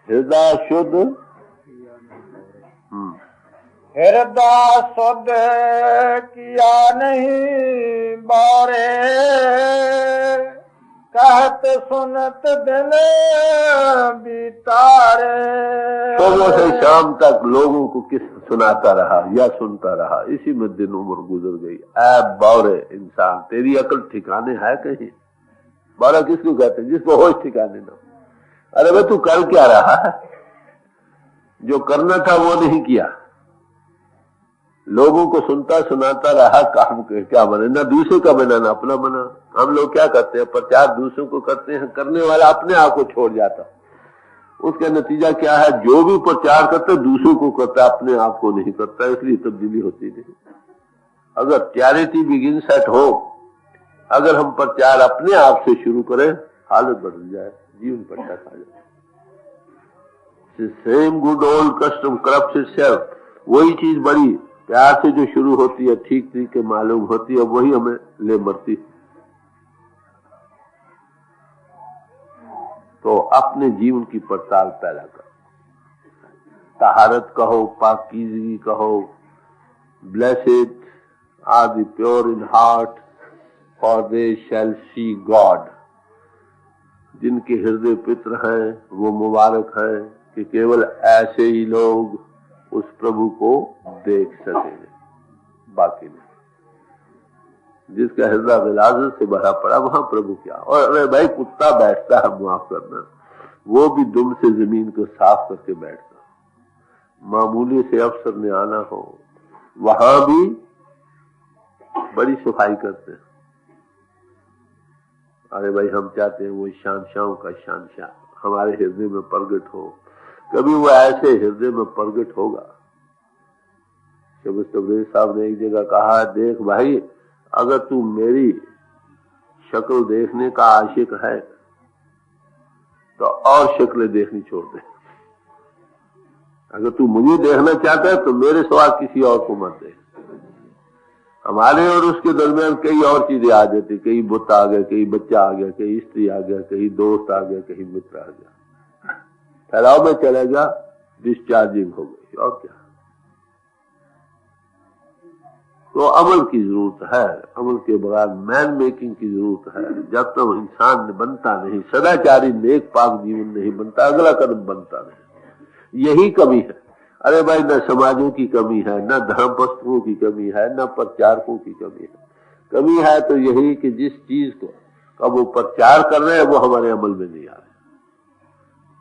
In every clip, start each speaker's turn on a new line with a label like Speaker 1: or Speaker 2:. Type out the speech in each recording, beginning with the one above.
Speaker 1: हृदय शुद्ध
Speaker 2: हृदय शुद्ध किया नहीं बारे, कहत सुनत दिल बितारे।
Speaker 1: सुबह से शाम तक लोगों को किस सुनाता रहा या सुनता रहा, इसी में दिन उम्र गुजर गई। ऐ बावरे इंसान, तेरी अकल ठिकाने है कहीं? बावरा किसको कहते हैं? जिसको होश ठिकाने ना। अरे भाई तू कर क्या रहा है? जो करना था वो नहीं किया, लोगों को सुनता सुनाता रहा, काम क्या बने? ना दूसरे का बना ना अपना बना। हम लोग क्या करते हैं? प्रचार दूसरों को करते हैं, करने वाला अपने आप को छोड़ जाता। उसका नतीजा क्या है? जो भी प्रचार करता दूसरों को करता, अपने आप को नहीं करता, इसलिए तब्दीली होती नहीं। अगर चैरिटी बिगिंस एट होम, अगर हम प्रचार अपने आप से शुरू करें, हालत बदल जाए, जीवन पट्टा खा जाए। Same good old custom corrupts itself. वही चीज बड़ी प्यार से जो शुरू होती है, ठीक तरीके मालूम होती है, वही हमें ले मरती। तो अपने जीवन की पड़ताल पैदा कर। तहारत कहो, पाकीज़गी कहो। Blessed are the pure in heart, for they shall see God. जिनके हृदय पित्र हैं वो मुबारक हैं कि केवल ऐसे ही लोग उस प्रभु को देख सकेंगे, बाकी नहीं। जिसका हृदय विलासत से भरा पड़ा, वहां प्रभु क्या। और अरे भाई कुत्ता बैठता है, माफ करना, वो भी दुम से जमीन को साफ करके बैठता। मामूली से अफसर ने आना हो, वहां भी बड़ी सफाई करते हैं। अरे भाई हम चाहते हैं वो शानशाहों का शानशाह हमारे हृदय में प्रगट हो। कभी वो ऐसे हृदय में प्रगट होगा। शबीर तबरेज़ साहब ने एक जगह कहा, देख भाई, अगर तू मेरी शक्ल देखने का आशिक है तो और शक्लें देखनी छोड़ दे। अगर तू मुझे देखना चाहता है तो मेरे सिवा किसी और को मत देख। हमारे और उसके दरमियान कई और चीजें आ जाती, कई बुत आ गए, कई बच्चा आ गया, कई स्त्री आ गया, कहीं दोस्त आ गया, कहीं मित्र आ गया, फैलाव में चलेगा, डिस्चार्जिंग हो गई। और क्या? तो अमल की जरूरत है। अमल के बगैर मैन मेकिंग की जरूरत है। जब तक इंसान बनता नहीं, सदाचारी नेक पाक जीवन नहीं बनता, अगला कदम बनता नहीं। यही कमी है। अरे भाई, न समाजों की कमी है, न धर्म वस्तुओं की कमी है, न प्रचारकों की कमी है। कमी है तो यही कि जिस चीज को अब वो प्रचार कर रहे हैं वो हमारे अमल में नहीं आ रहे।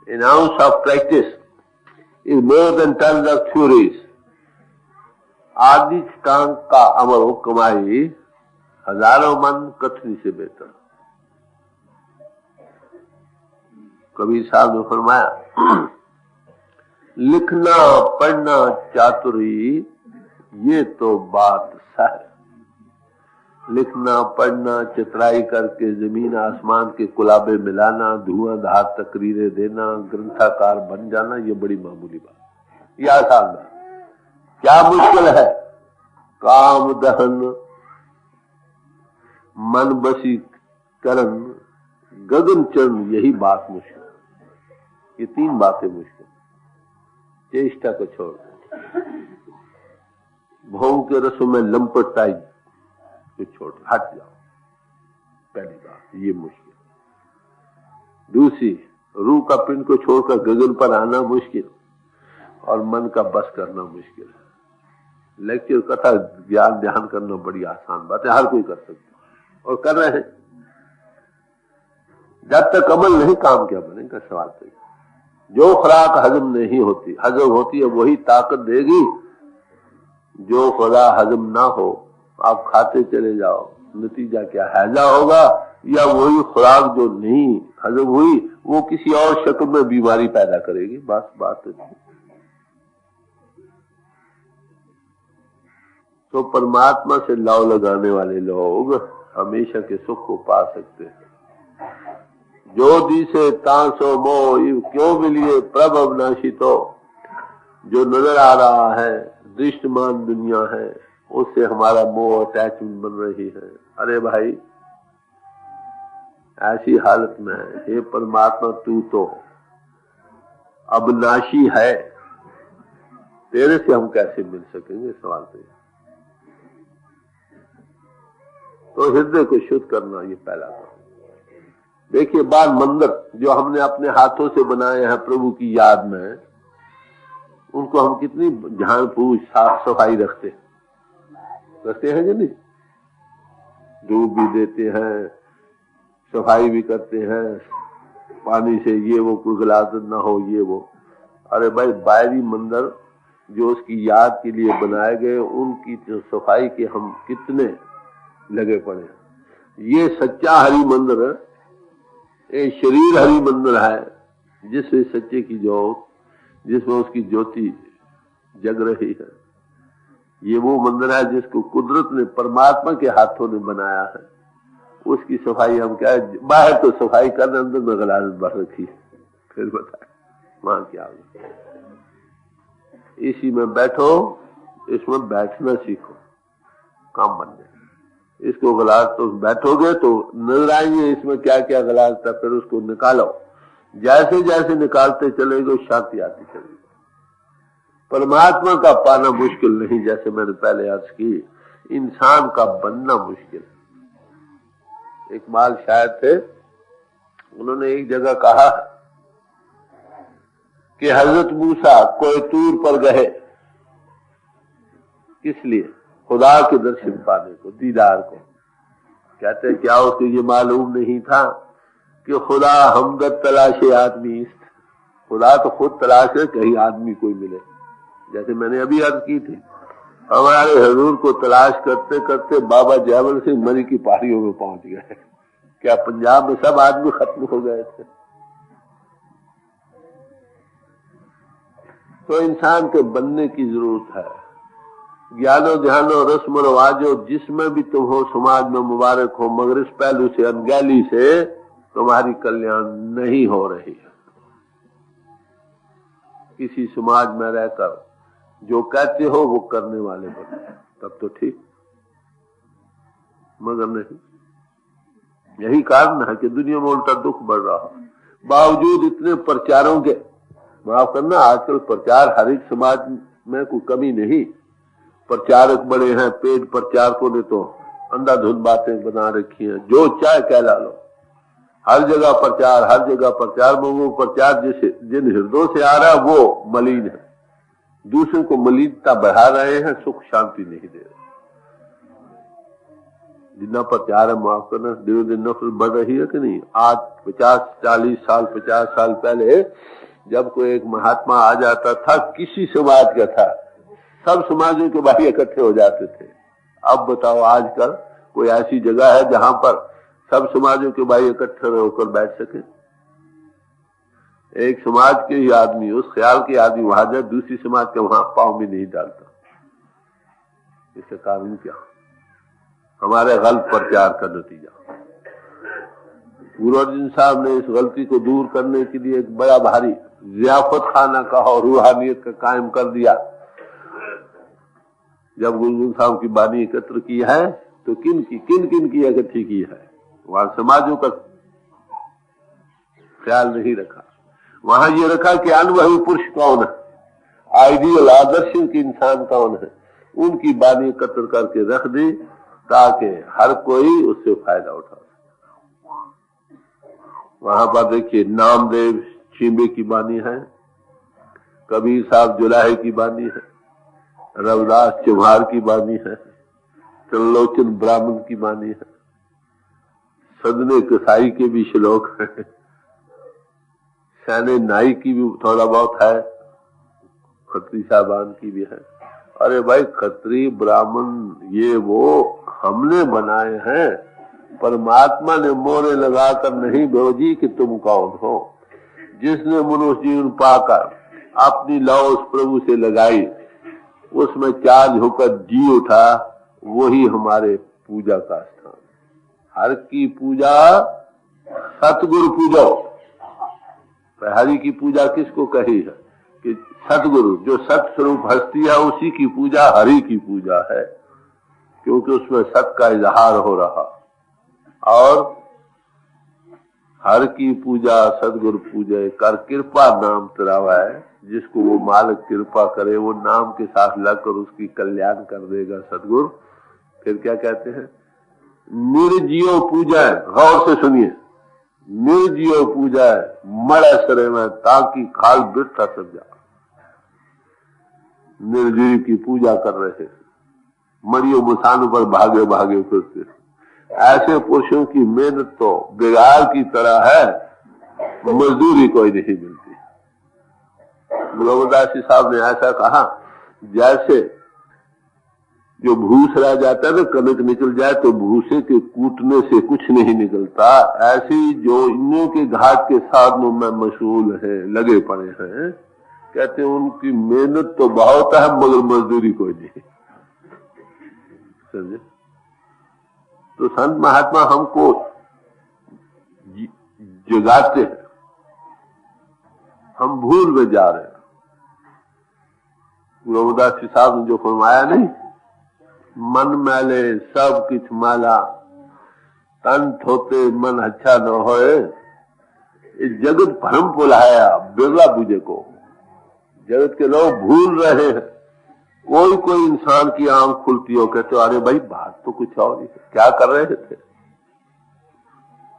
Speaker 1: An ounce of practice is more than tons of theories. आदि टांग का अमल कमाई हजारों मन कथनी से बेहतर। कबीर साहब ने फरमाया, लिखना पढ़ना चातुरी ये तो बात है। लिखना पढ़ना, चित्राई करके जमीन आसमान के कुलाबे मिलाना, धुआंधार तकरीरें देना, ग्रंथाकार बन जाना, ये बड़ी मामूली बात, ये आसान बात। क्या मुश्किल है? काम दहन, मन बसी करण, गगन चरण, यही बात मुश्किल। ये तीन बातें मुश्किल। चेष्टा को छोड़ दो, भों के रसों में लंपटाई को छोड़ हट जाओ। पहली बात ये मुश्किल। दूसरी, रूह का पिंड को छोड़कर गगन पर आना मुश्किल, और मन का बस करना मुश्किल है। लेक्चर, कथा, ज्ञान ध्यान करना बड़ी आसान बात है, हर कोई कर सकता और कर रहे हैं। जब तक अमल नहीं, काम क्या बनेगा? सवाल तो जो खुराक हजम नहीं होती, हजम होती है वही ताकत देगी। जो खुदा हजम ना हो, आप खाते चले जाओ, नतीजा क्या? हैजा होगा, या वही खुराक जो नहीं हजम हुई वो किसी और शक्ल में बीमारी पैदा करेगी। बस बात है। तो परमात्मा से लव लगाने वाले लोग हमेशा के सुख को पा सकते हैं। जो दिसे तांसो मोह क्यों मिलिए प्रभ अविनाशी। तो जो नजर आ रहा है, दृष्टमान दुनिया है, उससे हमारा मोह अटैचमेंट बन रही है। अरे भाई, ऐसी हालत में है, हे परमात्मा, तू तो अविनाशी है, तेरे से हम कैसे मिल सकेंगे? सवाल तो हृदय को शुद्ध करना ये पहला काम। देखिए, बाल मंदिर जो हमने अपने हाथों से बनाए हैं प्रभु की याद में, उनको हम कितनी ध्यान पूछ साफ सफाई रखते हैं कि नहीं? धूप भी देते हैं, सफाई भी करते हैं, पानी से ये वो कोई गलाजत ना हो, ये वो। अरे भाई, बाहरी मंदिर जो उसकी याद के लिए बनाए गए, उनकी जो सफाई के हम कितने लगे पड़े हैं। ये सच्चा हरि मंदिर है, ये शरीर हरि मंदिर है, जिससे सच्चे की ज्योत, जिसमें उसकी ज्योति जग रही है। ये वो मंदिर है जिसको कुदरत ने, परमात्मा के हाथों ने बनाया है। उसकी सफाई हम क्या है? बाहर तो सफाई करने, अंदर में गलाजत भर रखी है। फिर बताए वहां क्या होगा? इसी में बैठो, इसमें बैठना सीखो, काम बन जाए। इसको गलाज तो बैठोगे तो नजर आएंगे इसमें क्या क्या गलाज था, फिर उसको निकालो। जैसे जैसे निकालते चलेगे शांति आती चलेगी। परमात्मा का पाना मुश्किल नहीं, जैसे मैंने पहले अर्ज की, इंसान का बनना मुश्किल है। एक माल शायद थे, उन्होंने एक जगह कहा कि हजरत मूसा कोई तूर पर गए, किस लिए? खुदा के दर्शन पाने को, दीदार को। कहते क्या उसको ये मालूम नहीं था कि खुदा हमदर्द तलाशे आदमी, खुदा तो खुद तलाश है कहीं आदमी कोई मिले। जैसे मैंने अभी अर्ज की थी, हमारे हजूर को तलाश करते करते बाबा जयवल सिंह मरी की पहाड़ियों में पहुंच गए। क्या पंजाब में सब आदमी खत्म हो गए थे? तो इंसान के बनने की जरूरत है। ज्ञानो ध्यानो रस्म रवाजो जिसमें भी तुम हो, समाज में मुबारक हो, मगर इस पहलू से, अनगैली से तुम्हारी कल्याण नहीं हो रही है। किसी समाज में रहकर जो कहते हो वो करने वाले बने, तब तो ठीक, मगर नहीं। यही कारण है कि दुनिया में उल्टा दुख बढ़ रहा है। बावजूद इतने प्रचारों के, माफ करना, आजकल प्रचार हर एक समाज में कोई कमी नहीं। प्रचारक बड़े हैं, पेड प्रचारकों ने तो अंधाधुंध बातें बना रखी हैं, जो चाहे कहला लो। हर जगह प्रचार, हर जगह प्रचार। वो प्रचार जिन हृदयों से आ रहा है वो मलिन है, दूसरे को मलिनता बढ़ा रहे हैं, सुख शांति नहीं दे रहे। जितना प्रचार है, माफ करना, दिन दिन नफरत बढ़ रही है कि नहीं? आज 50 साल पहले जब कोई एक महात्मा आ जाता था, किसी समाज का था, सब समाजों के भाई इकट्ठे हो जाते थे। अब बताओ, आजकल कोई ऐसी जगह है जहां पर सब समाजों के भाई इकट्ठे होकर बैठ सके? एक समाज के ही आदमी, उस ख्याल के आदमी वहां जाए, दूसरी समाज के वहां पांव भी नहीं डालता। इसका कारण क्या? हमारे गलत प्रचार का नतीजा। गुरु अर्जुन साहब ने इस गलती को दूर करने के लिए एक बड़ा भारी जियाफत खाना का और रूहानियत का कायम कर दिया। जब गुरु अर्जुन साहब की बानी एकत्र की है तो किन की इकट्ठी की है? वहां समाजों का ख्याल नहीं रखा। वहां ये रखा कि अनुभवी पुरुष कौन है, आइडियल आदर्शिक इंसान कौन है, उनकी बानी एकत्र करके रख दी ताकि हर कोई उससे फायदा उठा सके। वहां पर देखिए, नामदेव चींबे की बानी है, कबीर साहब जुलाहे की बानी है, रविदास चौहार की बानी है, त्रिलोचन ब्राह्मण की बानी है, सदने कसाई के भी श्लोक है, सैने नाई की भी थोड़ा बहुत है, खत्री साहबान की भी है। अरे भाई, खत्री ब्राह्मण ये वो हमने बनाए हैं, परमात्मा ने मोहरे लगाकर नहीं भेजी कि तुम कौन हो। जिसने मनुष्य जीवन पाकर अपनी लौ उस प्रभु से लगाई, उसमें चार्ज होकर जी उठा, वही हमारे पूजा का स्थान। हर की पूजा सतगुरु पूजो। हरि की पूजा किसको कही है? कि सतगुरु, जो सत स्वरूप हस्ती है, उसी की पूजा हरि की पूजा है, क्योंकि उसमें सत का इजहार हो रहा। और हर की पूजा सदगुरु पूजे कर कृपा नाम तेरावा है। जिसको वो मालिक कृपा करे वो नाम के साथ लगकर उसकी कल्याण कर देगा सदगुरु। फिर क्या कहते हैं, निर्जीव पूजा है, गौर से सुनिए, निर्जीव पूजा है मड़ा सरे में ताकि खाल बिरथा समझा। निर्जीव की पूजा कर रहे हैं, मड़ियों मुसानों पर भागे भागे फिरते। ऐसे पुरुषों की मेहनत तो बिगाड़ की तरह है, मजदूरी कोई नहीं मिलती। गुलामदास जी साहब ने ऐसा कहा, जैसे जो भूस रह जाता है ना, कनक निकल जाए तो भूसे के कूटने से कुछ नहीं निकलता, ऐसे ही जो इन्हों के घाट के साधनों में मशगूल है, लगे पड़े हैं, कहते हैं उनकी मेहनत तो बहुत है मगर मजदूरी कोई नहीं। समझे? तो संत महात्मा हमको जगाते हैं, हम भूल में जा रहे हैं। गुरुदास जी साहब ने जो फरमाया नहीं, मन मैले सब किछ माला, तन थोते मन अच्छा न होए। इस जगत भ्रम फुलाया बिरला पूजे को, जगत के लोग भूल रहे हैं। कोई इंसान की आंख खुलती हो, कहते हो अरे भाई बात तो कुछ और ही है, क्या कर रहे थे,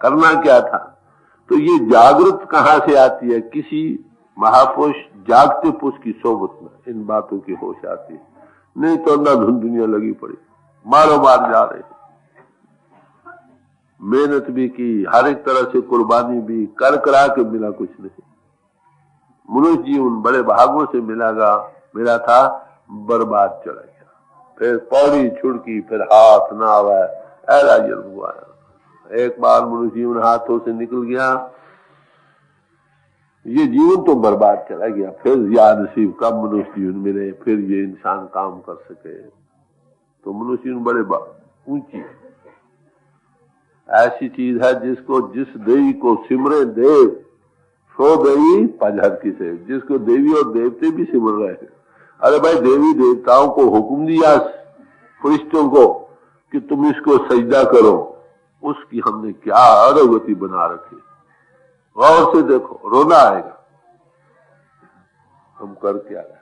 Speaker 1: करना क्या था। तो ये जागृत कहां से आती है, किसी महापुरुष जागते पुरुष की सोबत में इन बातों की होश आती है। नहीं तो अंधाधुंध दुनिया लगी पड़ी, मारो मार जा रहे। मेहनत भी की, हर एक तरह से कुर्बानी भी कर करा के मिला कुछ नहीं। मनुष्य जीवन बड़े भागों से मिला था, बर्बाद चला गया। फिर पौड़ी छुड़की, फिर हाथ ना आवा, ऐसा जन्म हुआ। एक बार मनुष्य जीवन हाथों से निकल गया, ये जीवन तो बर्बाद चला गया। फिर या नसीब कब मनुष्य जीवन मिले, फिर ये इंसान काम कर सके। तो मनुष्य जीवन बड़े ऊंची ऐसी चीज है, जिसको जिस देवी को सिमरे देव सो देवी पजहर की से। जिसको देवी और देवते भी सिमर रहे हैं। अरे भाई, देवी देवताओं को हुक्म दिया फरिश्तों को कि तुम इसको सजदा करो, उसकी हमने क्या अधोगति बना रखी। गौर से देखो, रोना आएगा हम कर क्या रहे।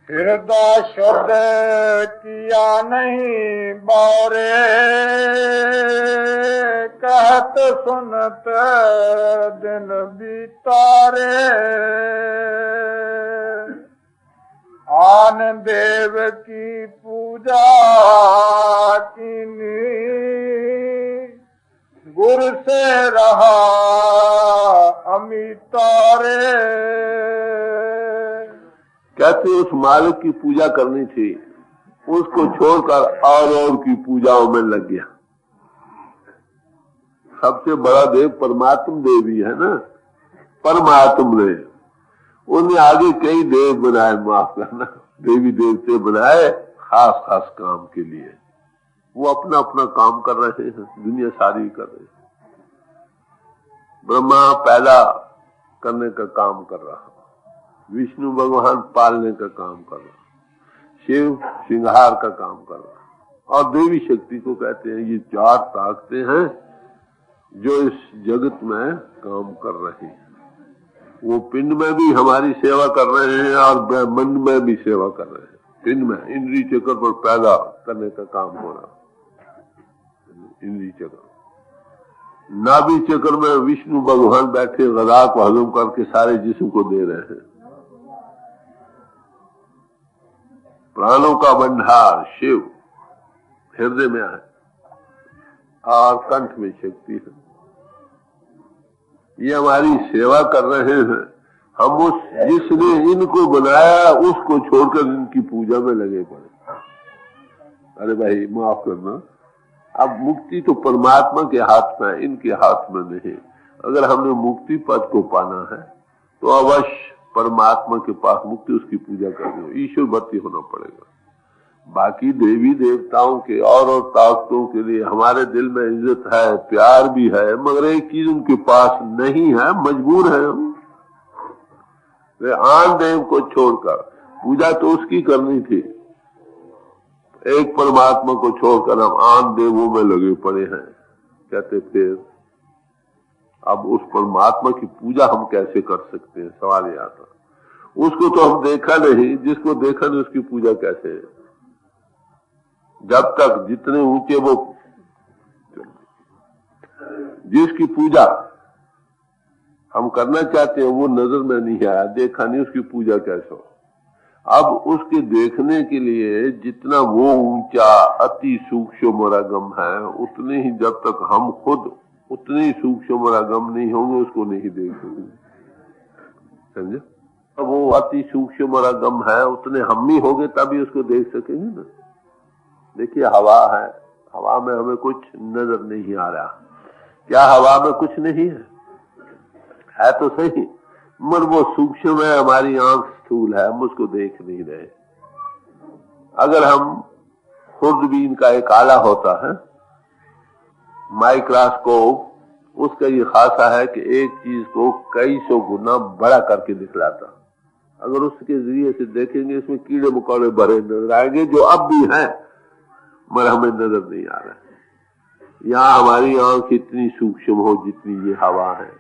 Speaker 2: हृदय शुद्ध किया नहीं बारे, कहत सुनत दिन बीतारे। आन देव की पूजा कीनी, गुरु से रहा अमितारे।
Speaker 1: कहते उस मालिक की पूजा करनी थी, उसको छोड़कर और की पूजाओं में लग गया। सबसे बड़ा देव परमात्म देवी है ना, परमात्म देव। उन्हें आगे कई देव बनाए, माफ करना, देवी देवते बनाए खास खास काम के लिए। वो अपना अपना काम कर रहे हैं, दुनिया सारी कर रही है। ब्रह्मा पैदा करने का काम कर रहा, विष्णु भगवान पालने का काम कर रहा, शिव श्रृंगार का काम कर रहा, और देवी शक्ति को कहते हैं। ये चार ताकतें हैं जो इस जगत में काम कर रही हैं। वो पिंड में भी हमारी सेवा कर रहे हैं और ब्रह्मांड में भी सेवा कर रहे हैं। पिंड में इंद्रिय चक्र पर पैदा करने का काम हो रहा, इंद्रिय चक्र। नाभि चक्र में विष्णु भगवान बैठे गदा को हजम करके सारे जिस्म को दे रहे हैं। प्राणों का भंडार शिव हृदय में है और कंठ में शक्ति है। ये हमारी सेवा कर रहे हैं। हम उस जिसने इनको बनाया उसको छोड़कर इनकी पूजा में लगे पड़े। अरे भाई माफ करना, अब मुक्ति तो परमात्मा के हाथ में है, इनके हाथ में नहीं। अगर हमने मुक्ति पद को पाना है तो अवश्य परमात्मा के पास मुक्ति, उसकी पूजा करनी हो, ईश्वर भक्ति होना पड़ेगा। बाकी देवी देवताओं के और ताकतों के लिए हमारे दिल में इज्जत है, प्यार भी है, मगर एक चीज उनके पास नहीं है, मजबूर है हम। वे आन देव को छोड़कर पूजा तो उसकी करनी थी। एक परमात्मा को छोड़कर हम आन देवों में लगे पड़े हैं। कहते फिर अब उस परमात्मा की पूजा हम कैसे कर सकते हैं? सवाल यह आता। उसको तो हम देखा नहीं, जिसको देखा नहीं उसकी पूजा कैसे है? जब तक जितने ऊंचे वो, जिसकी पूजा हम करना चाहते हैं वो नजर में नहीं आया, देखा नहीं, उसकी पूजा कैसे हो? अब उसके देखने के लिए जितना वो ऊंचा अति सूक्ष्म और अगम है, उतने ही जब तक हम खुद उतने ही सूक्ष्म और अगम नहीं होंगे उसको नहीं देख सकेंगे। समझे? वो अति सूक्ष्म और अगम है, उतने हम ही होंगे तभी उसको देख सकेंगे ना। देखिए हवा है, हवा में हमें कुछ नजर नहीं आ रहा। क्या हवा में कुछ नहीं है तो सही, मगर वो सूक्ष्म है, हमारी आंख स्थूल है, हम उसको देख नहीं रहे। अगर हम खुर्दबीन का एक आला होता है, माइक्रोस्कोप, उसका ये खासा है कि एक चीज को कई सौ गुना बड़ा करके दिखलाता। अगर उसके जरिए से देखेंगे इसमें कीड़े मकोड़े भरे नजर आएंगे जो अब भी हैं मगर हमें नजर नहीं आ रहा है। यहाँ हमारी आंख इतनी सूक्ष्म हो जितनी ये हवा है,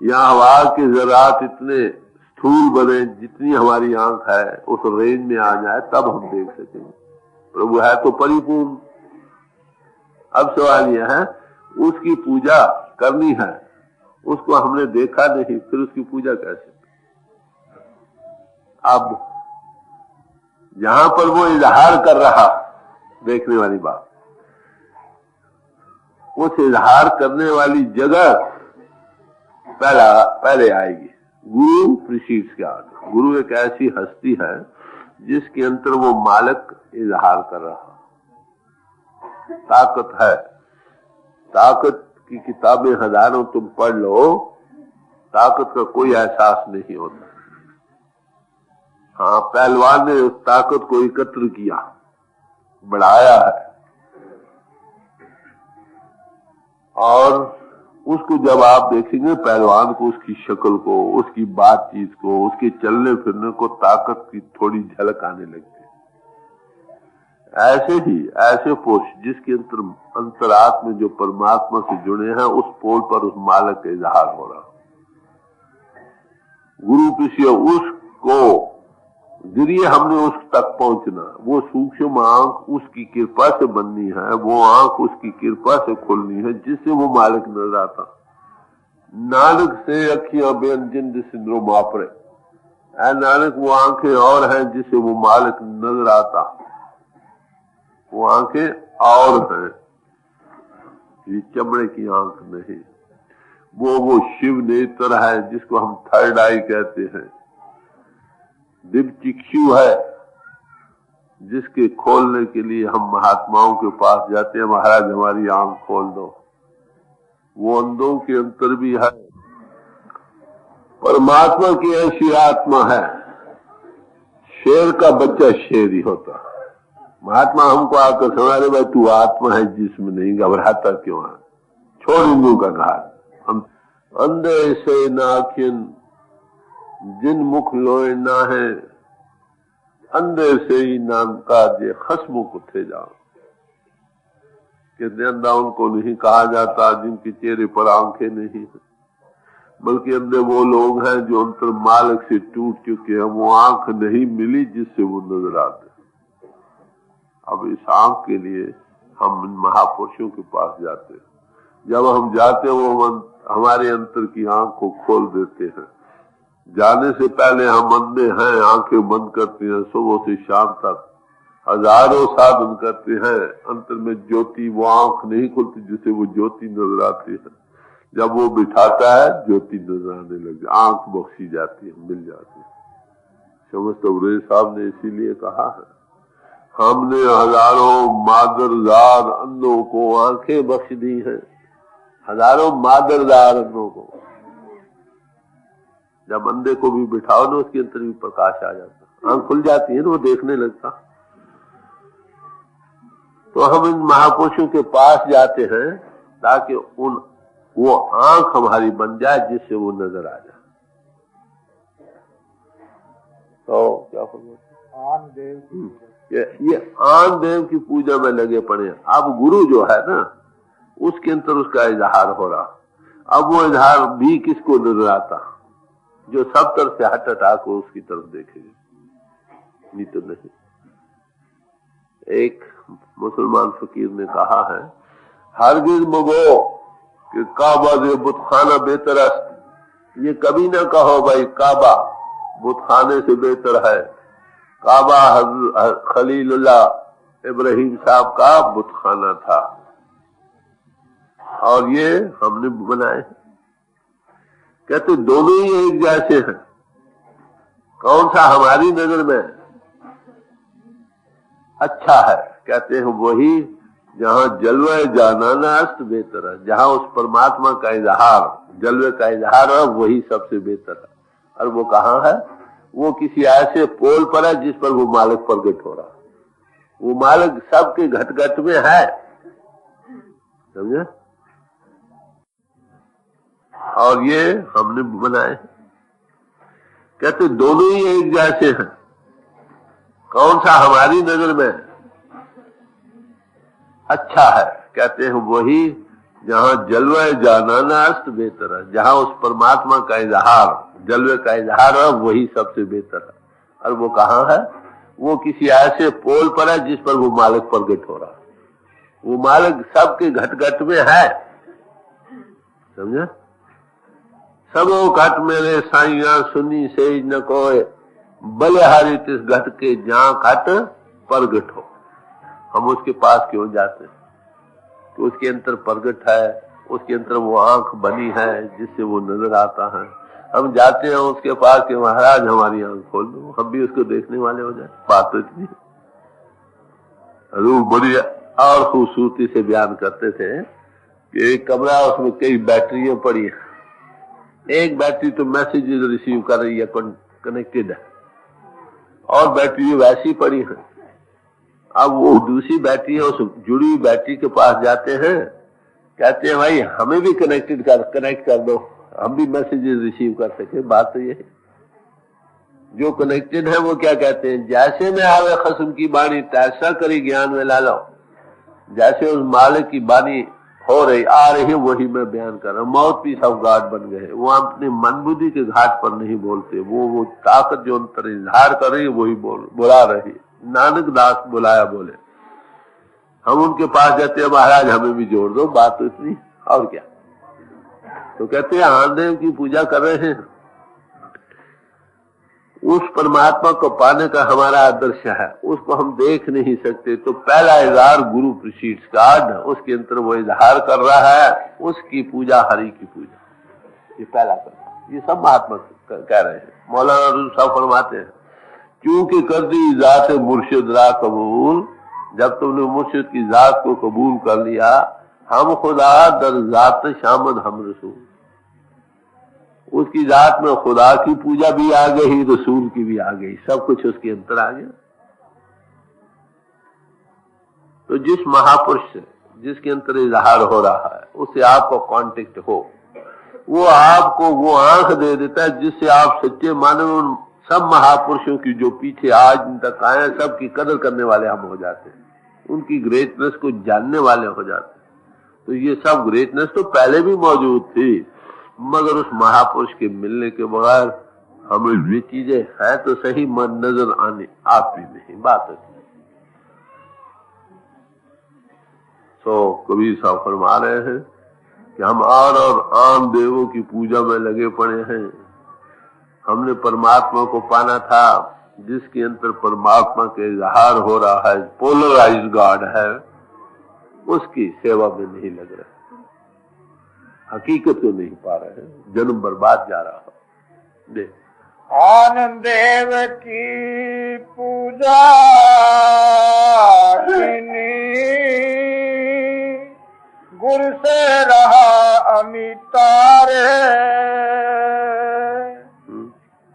Speaker 1: या हवा के जरात इतने स्थूल बने जितनी हमारी आंख है, उस रेंज में आ जाए तब हम देख सकेंगे। प्रभु है तो परिपूर्ण। अब सवाल यह है उसकी पूजा करनी है, उसको हमने देखा नहीं, फिर उसकी पूजा कैसे? अब जहां पर वो इजहार कर रहा, देखने वाली बात, उस इजहार करने वाली जगह पहले आएगी। गुरु प्रीसीड्स के आगे। गुरु एक ऐसी हस्ती है जिसके अंतर वो मालिक इजहार कर रहा। ताकत है, ताकत की किताबें हजारों तुम पढ़ लो, ताकत का कोई एहसास नहीं होता। हाँ, पहलवान ने उस ताकत को एकत्र किया, बढ़ाया है, और उसको जब आप देखेंगे पहलवान को, उसकी शक्ल को, उसकी बातचीत को, उसके चलने फिरने को ताकत की थोड़ी झलक आने लगती है। ऐसे ही ऐसे पुरुष जिसके अंतरात्मा जो परमात्मा से जुड़े हैं, उस पोल पर उस मालिक का इजहार हो रहा। गुरु पिछले उसको जरिए हमने उस तक पहुंचना। वो सूक्ष्म आंख उसकी कृपा से बननी है, वो आंख उसकी कृपा से खुलनी है जिससे वो मालिक नजर आता। नानक से अखियां बेन जिंद सिंदरो मापरे, ऐ नानक वो आंखें और हैं जिससे वो मालिक नजर आता। वो आंखें और हैं, ये चमड़े की आंख नहीं। वो शिव नेत्र है जिसको हम थर्ड आई कहते हैं। दिव्य चिक्षु है जिसके खोलने के लिए हम महात्माओं के पास जाते हैं, महाराज हमारी आंख खोल दो। वो अंधों के अंतर भी है। परमात्मा की ऐसी आत्मा है, शेर का बच्चा शेर ही होता। महात्मा हमको आकर सुना, भाई तू आत्मा है जिसमें नहीं, घबराता क्यों है? छोड़ हिंदू का घाट। अंधे से नाखिन जिन मुख लोए ना है, अंधे से ही नाम का जे खस्मों को थे जाओ। कि अंधा उनको नहीं कहा जाता जिनके चेहरे पर आंखें नहीं है, बल्कि अंधे वो लोग हैं जो अंतर मालिक से टूट चुके हैं। वो आंख नहीं मिली जिससे वो नजर आते। अब इस आंख के लिए हम महापुरुषों के पास जाते हैं। जब हम जाते हैं वो हमारे अंतर की आंख को खोल देते हैं। जाने से पहले हम अंधे हैं, आंखें बंद करते हैं, सुबह से शाम तक हजारों साधन करते हैं, अंतर में ज्योति, वो आंख नहीं खुलती जिसे वो ज्योति नजर आती है। जब वो बिठाता है ज्योति नजर आने लग जाती, आंख बख्शी जाती है, मिल जाती है। समस्त अवरेज साहब ने इसीलिए कहा है, हमने हजारों मादरदार अंधों को आंखें बख्श दी हैं। हजारों मादरदार अंधों को, जब अंधे को भी बिठाओ ना उसके अंदर भी प्रकाश आ जाता, आंख खुल जाती है ना, वो देखने लगता। तो हम इन महापुरुषों के पास जाते हैं ताकि वो आंख हमारी बन जाए जिससे वो नजर आ जाए। तो क्या
Speaker 2: आन देव
Speaker 1: ये आन देव की पूजा में लगे पड़े। अब गुरु जो है ना, उसके अंदर उसका इजहार हो रहा। अब वो इजहार भी किसको नजर आता? जो सब तरफ से हट हटा को उसकी तरफ देखेंगे, नहीं तो नहीं। एक मुसलमान फकीर ने कहा है, हरगिज मगो कि काबा दे बुतखाना बेहतर है। ये कभी ना कहो भाई काबा बुतखाने से बेहतर है। काबा खलीलुल्लाह इब्राहिम साहब का बुतखाना था और ये हमने बनाए। कहते दोनों ही एक जैसे हैं। कौन सा हमारी नजर में अच्छा है? कहते हैं वही जहां जलवे जानाना अस्त बेहतर है, जहां उस परमात्मा का इजहार, जलवे का इजहार है, वही सबसे बेहतर है। और वो कहाँ है? वो किसी ऐसे पोल पर है जिस पर वो मालिक प्रकट हो रहा। वो मालिक सबके घट घट में है, समझे? और ये हमने बनाए। कहते दोनों ही एक जैसे हैं। कौन सा हमारी नजर में अच्छा है? कहते हैं वही जहां जलवे जानाना अस्त बेहतर है, जहां उस परमात्मा का इजहार, जलवे का इजहार है, वही सबसे बेहतर है। और वो कहाँ है? वो किसी ऐसे पोल पर है जिस पर वो मालिक प्रकट हो रहा। वो मालिक सबके घट घट में है, समझे? सबो घट मेरे साइया सुनी सेज न कोय, बलिहारी तिस घट के जहां घट प्रगट हो। हम उसके पास क्यों जाते हैं? तो उसके अंदर प्रगट है, उसके अंदर वो आंख बनी है जिससे वो नजर आता है। हम जाते हैं उसके पास कि महाराज हमारी आंख खोल दो, हम भी उसको देखने वाले हो जाए। बात तो इतनी रूह बड़ी और खूबसूरती से बयान करते थे कि एक कमरा, उसमें कई बैटरियां पड़ी है। एक बैटरी तो मैसेजेस रिसीव कर रही है, कनेक्टेड है, और बैटरी वैसी पड़ी है। अब वो दूसरी बैटरी है, उस जुड़ी हुई बैटरी के पास जाते हैं, कहते हैं भाई हमें भी कनेक्ट कर दो, हम भी मैसेजेस रिसीव कर सके। बात तो ये है, जो कनेक्टेड है वो क्या कहते हैं, जैसे में आवे खस्म की बाणी तैसा करी ज्ञान में ला लो। जैसे उस मालिक की बाणी हो रही आ रही है वही मैं बयान कर रहा हूँ। माउथ पीस ऑफ गॉड बन गए। वो अपने मन बुद्धि के घाट पर नहीं बोलते, वो ताकत जो अंतर इजहार कर रही है वही बुला रही। नानक दास बुलाया बोले, हम उनके पास जाते हैं, महाराज हमें भी जोड़ दो। बात तो इतनी, और क्या। तो कहते हैं आनदेव की पूजा कर रहे हैं, उस परमात्मा को पाने का हमारा आदर्श है, उसको हम देख नहीं सकते। तो पहला इजहार गुरु प्रीसीड्स गॉड, उसके अंदर वो इजहार कर रहा है, उसकी पूजा हरि की पूजा, ये पहला कर। ये सब महात्मा कह रहे हैं। मौलाना रूम साहब फरमाते हैं, क्योंकि कर दी जात मुर्शिद रा कबूल, जब तुमने मुर्शिद की जात को कबूल कर लिया, हम खुदा दर जात शामद हम रसूल, उसकी जात में खुदा की पूजा भी आ गई, रसूल की भी आ गई, सब कुछ उसके अंदर आ गया। तो जिस महापुरुष से जिसके अंदर इजहार हो रहा है उससे आपको कांटेक्ट हो, वो आपको वो आंख दे देता है जिससे आप सच्चे माने उन सब महापुरुषों की जो पीछे आज तक आए हैं, सबकी कदर करने वाले हम हो जाते हैं, उनकी ग्रेटनेस को जानने वाले हो जाते हैं। तो ये सब ग्रेटनेस तो पहले भी मौजूद थी, मगर उस महापुरुष के मिलने के बगैर हमें ये चीजें हैं तो सही मन नजर आने आप भी नहीं। बात है। तो कबीर साहब फरमा रहे हैं कि हम और आम देवों की पूजा में लगे पड़े हैं। हमने परमात्मा को पाना था जिसके अंदर परमात्मा के इजहार हो रहा है, पोलराइज गॉड है, उसकी सेवा में नहीं लग रहे, हकीकत को नहीं पा रहे हैं, जन्म बर्बाद जा रहा है। देख
Speaker 2: आनंद देव की पूजा गुरु से रहा अमितारे,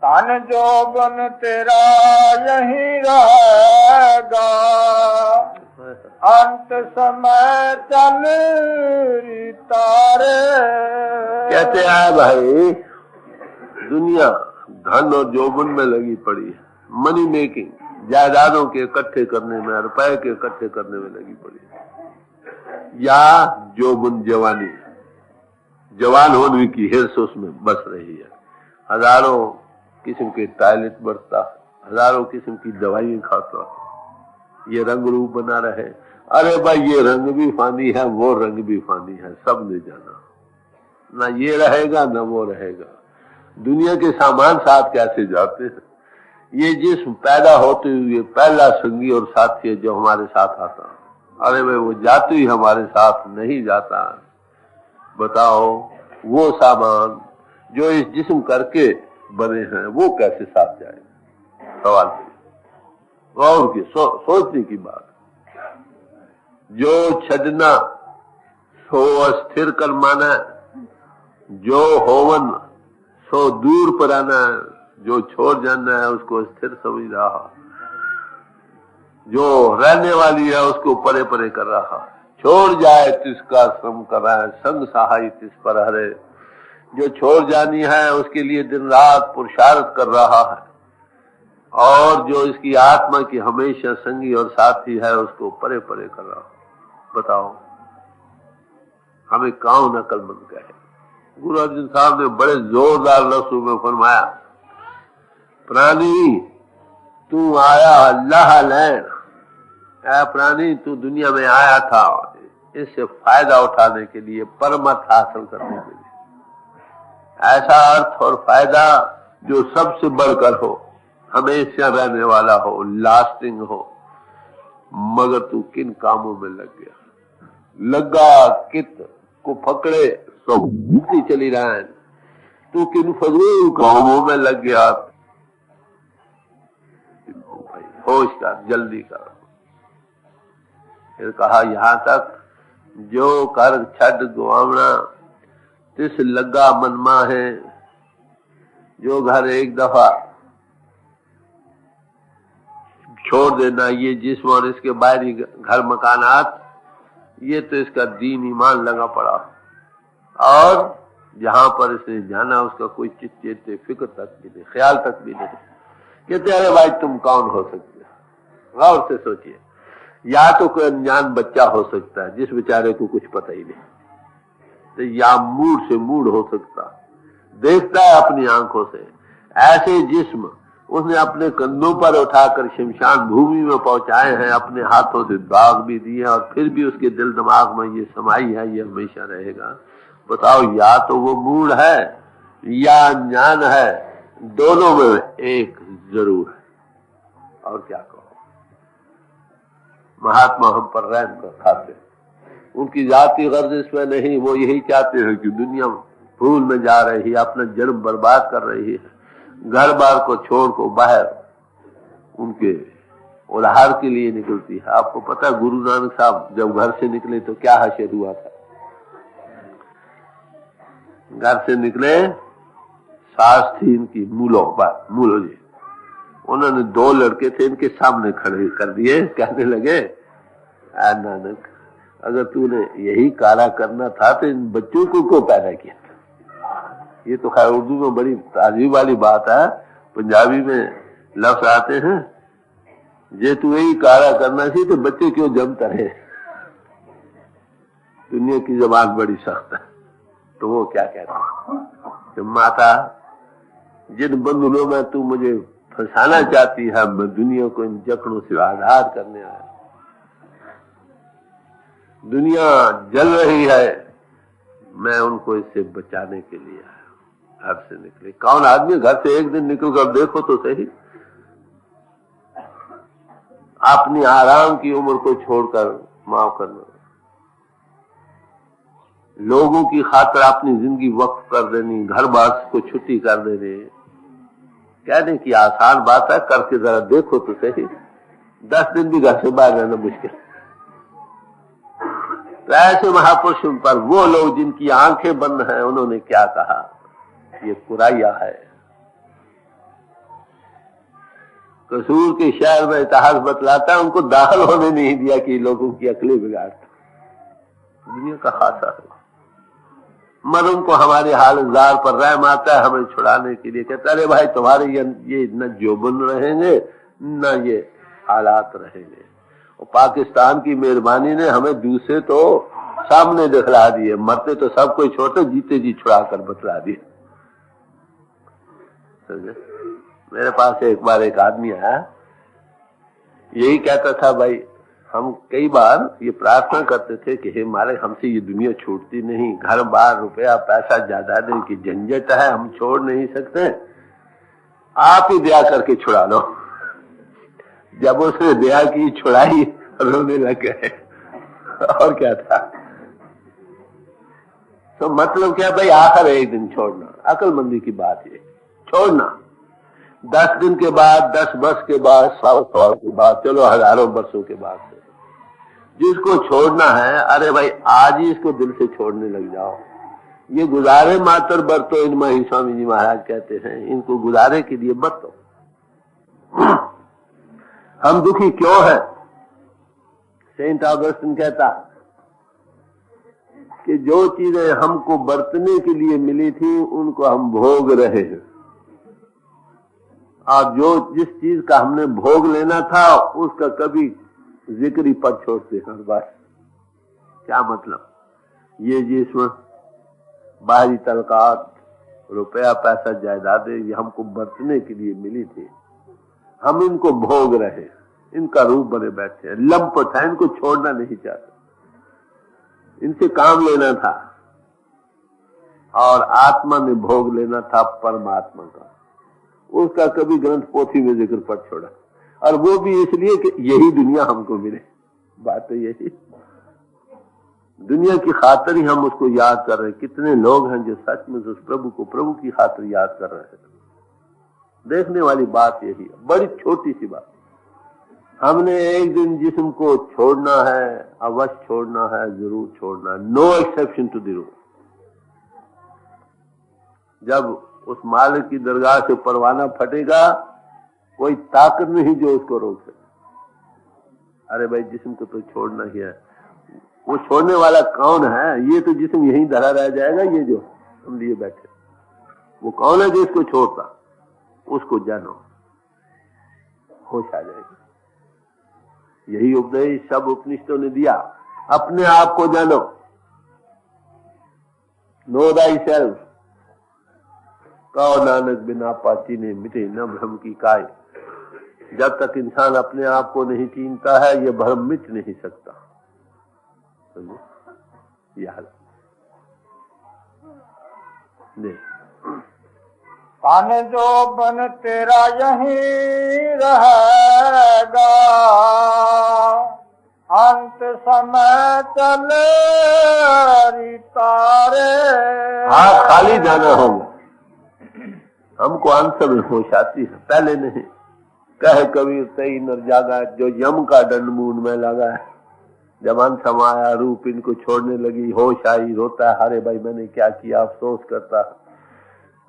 Speaker 2: तन जो बन तेरा यही रहेगा, अंत समय चल तारे।
Speaker 1: कहते हैं भाई दुनिया धन और यौवन में लगी पड़ी है, मनी मेकिंग, जायदादों के इकट्ठे करने में, रुपए के इकट्ठे करने में लगी पड़ी है, या जोबन जवानी, जवान होने की हिर्स उसमें बस रही है। हजारों किस्म के टॉयलेट बढ़ता, हजारों किस्म की दवाइयां खाता, ये रंग रूप बना रहे। अरे भाई ये रंग भी फानी है, वो रंग भी फानी है, सब ने जाना, ना ये रहेगा ना वो रहेगा। दुनिया के सामान साथ कैसे जाते हैं। ये जिस्म पैदा होते हुए पहला संगी और साथी है जो हमारे साथ आता, अरे भाई वो जाते ही हमारे साथ नहीं जाता। बताओ वो सामान जो इस जिस्म करके बने हैं वो कैसे साथ जाएगा। सवाल गौर की सोचने की बात। जो छड़ना सो अस्थिर कर माना, जो होवन सो दूर पर आना, जो छोड़ जाना है उसको स्थिर समझ रहा, जो रहने वाली है उसको परे परे कर रहा। छोड़ जाए तिसका श्रम कर रहा है, संग सहाय तिस पर हरे। जो छोड़ जानी है उसके लिए दिन रात पुरुषार्थ कर रहा है, और जो इसकी आत्मा की हमेशा संगी और साथी है उसको परे परे कर रहा। बताओ हमें कौन अकलमंद कहे। गुरु अर्जुन साहब ने बड़े जोरदार लफ्जों में फरमाया, प्राणी तू आया अल्लाह लैन, ऐ प्राणी तू दुनिया में आया था इससे फायदा उठाने के लिए, परमत हासिल करने के लिए। ऐसा अर्थ और फायदा जो सबसे बढ़कर हो, हमेशा रहने वाला हो, लास्टिंग हो। मगर तू किन कामों में लग गया, लगा कित को पकड़े तो बुद्धि चली रहा है। तू किन फजूल कामों में लग गया। होश कर, जल्दी कर। फिर कहा यहां तक जो कर छड़ गुआवना तिस लगा मनमा है। जो घर एक दफा छोड़ देना, ये जिस्म और इसके बाहरी घर मकानात, ये तो इसका दीन ईमान लगा पड़ा, और जहां पर इसने जाना उसका कोई चित्त फिक्र तक भी नहीं, ख्याल तक भी नहीं। कहते अरे भाई तुम कौन हो सकते हो। गौर से सोचिए, या तो कोई अनजान बच्चा हो सकता है जिस बेचारे को कुछ पता ही नहीं, तो या मूड से मूड हो सकता, देखता है अपनी आंखों से। ऐसे जिस्म उसने अपने कंधों पर उठाकर शमशान भूमि में पहुंचाए हैं, अपने हाथों से दाग भी दिए, और फिर भी उसके दिल दिमाग में ये समाई है, ये हमेशा रहेगा। बताओ या तो वो मूड है या अनजान है, दोनों में एक जरूर है। और क्या कहो, महात्मा हम पर रहम कर खाते, उनकी जाती गर्ज इसमें नहीं। वो यही चाहते हैं कि दुनिया भूल में जा रही है, अपना जन्म बर्बाद कर रही है, घर बार को छोड़ को बाहर उनके उल्हार के लिए निकलती है। आपको पता है गुरु नानक साहब जब घर से निकले तो क्या हशर हुआ था। घर से निकले, सास थी इनकी मूलो जी, उन्होंने 2 लड़के थे इनके सामने खड़े कर दिए, कहने लगे नानक अगर तूने यही कारा करना था तो इन बच्चों को क्यों पैदा किया। ये तो खैर उर्दू में बड़ी ताजीब वाली बात है, पंजाबी में लफ्ज आते हैं, जे तू यही कारा करना सी तो बच्चे क्यों जमता रहे। दुनिया की जबान बड़ी सख्त है। तो वो क्या कहता है, माता जिन बंधनों में तू मुझे फंसाना चाहती है, मैं दुनिया को इन जकड़ों से आजाद करने आया। दुनिया जल रही है, मैं उनको इससे बचाने के लिए आया। घर से निकले, कौन आदमी घर से एक दिन निकल कर देखो तो सही, अपनी आराम की उम्र को छोड़कर माफ करना, लोगों की खातिर अपनी जिंदगी वक्फ कर देनी, घर बार को छुट्टी कर देने, कहने की आसान बात है, करके जरा देखो तो सही। 10 दिन भी घर से बाहर रहना मुश्किल। तो ऐसे महापुरुषों पर वो लोग जिनकी आंखें बंद हैं, उन्होंने क्या कहा, ये कुराया है। कसूर के शहर में इतिहास बतलाता है, उनको दाखिल होने नहीं दिया कि लोगों की अकलें बिगाड़ता। दुनिया का खासा है, मगर उनको हमारे हालजार पर रहम आता है, हमें छुड़ाने के लिए कहता है अरे भाई तुम्हारे ये न जोबन रहेंगे न ये हालात रहेंगे। और पाकिस्तान की मेहरबानी ने हमें दूसरे तो सामने दिखला दिए, मरते तो सब कोई छोड़ते, जीते जी छुड़ा कर बतला दिए। मेरे पास एक बार एक आदमी आया, यही कहता था, भाई हम कई बार ये प्रार्थना करते थे कि हे मालिक हमसे ये दुनिया छूटती नहीं, घर बार रुपया पैसा जायदाद की झंझट है, हम छोड़ नहीं सकते, आप ही दया करके छुड़ा लो। जब उसने दया की, छुड़ाई, रोने लग गए। और क्या था? तो मतलब क्या भाई, आखिर एक दिन छोड़ना, अक्लमंदी की बात ये, छोड़ना। 10 दिन के बाद, 10 वर्ष के बाद, 100 साल के बाद, चलो हजारों वर्षों के बाद से जिसको छोड़ना है, अरे भाई आज ही इसको दिल से छोड़ने लग जाओ। ये गुजारे मातर बरतो, इनमें ही स्वामी जी महाराज कहते हैं, इनको गुजारे के लिए बरतो। हम दुखी क्यों हैं? सेंट ऑगस्टिन कहता कि जो चीजें हमको बरतने के लिए मिली थी उनको हम भोग रहे हैं, और जो जिस चीज का हमने भोग लेना था उसका कभी जिक्र ही पद छोड़ते हर बार। क्या मतलब? ये जिसमें बाहरी तलकात, रुपया पैसा जायदादें ये हमको बरतने के लिए मिली थी, हम इनको भोग रहे, इनका रूप बने बैठे हैं, लंपट है, इनको छोड़ना नहीं चाहते, इनसे काम लेना था। और आत्मा ने भोग लेना था परमात्मा का, उसका कभी ग्रंथ पोथी में जिक्र पर छोड़ा, और वो भी इसलिए कि यही दुनिया हमको मिले। बात तो यही, दुनिया की खातिर ही हम उसको याद कर रहे हैं। कितने लोग हैं जो सच में उस प्रभु को प्रभु की खातिर याद कर रहे हैं। देखने वाली बात यही है, बड़ी छोटी सी बात। हमने एक दिन जिस्म को छोड़ना है, अवश्य छोड़ना है, जरूर छोड़ना है, no exception to the rule. जब उस मालिक की दरगाह से परवाना फटेगा, कोई ताकत नहीं जो उसको रोक सके। अरे भाई जिस्म को तो छोड़ना ही है। वो छोड़ने वाला कौन है? ये तो जिस्म यहीं धरा रह जाएगा, ये जो हम लिए बैठे। वो कौन है जो इसको छोड़ता? उसको जानो, होश आ जाएगी। यही उपदेश सब उपनिषदों ने दिया, अपने आप को जानो, नो दाई सेल्फ। कहो नानक बिना पाती ने मिटे न भ्रम की काय। जब तक इंसान अपने आप को नहीं चीनता है, ये भ्रम मिट नहीं सकता। याद
Speaker 2: कान जो बन तेरा यहीं रहेगा, अंत समय चले तारे।
Speaker 1: हाँ, खाली जाना होगा। हमको अंत में होश आती है, पहले नहीं। कहे कबीर तई नर जागा, जो यम का दंड मूंड में लगा है। जब अंत समाया, रूप इनको छोड़ने लगी, होश आई, रोता है, अरे भाई मैंने क्या किया, अफसोस करता है।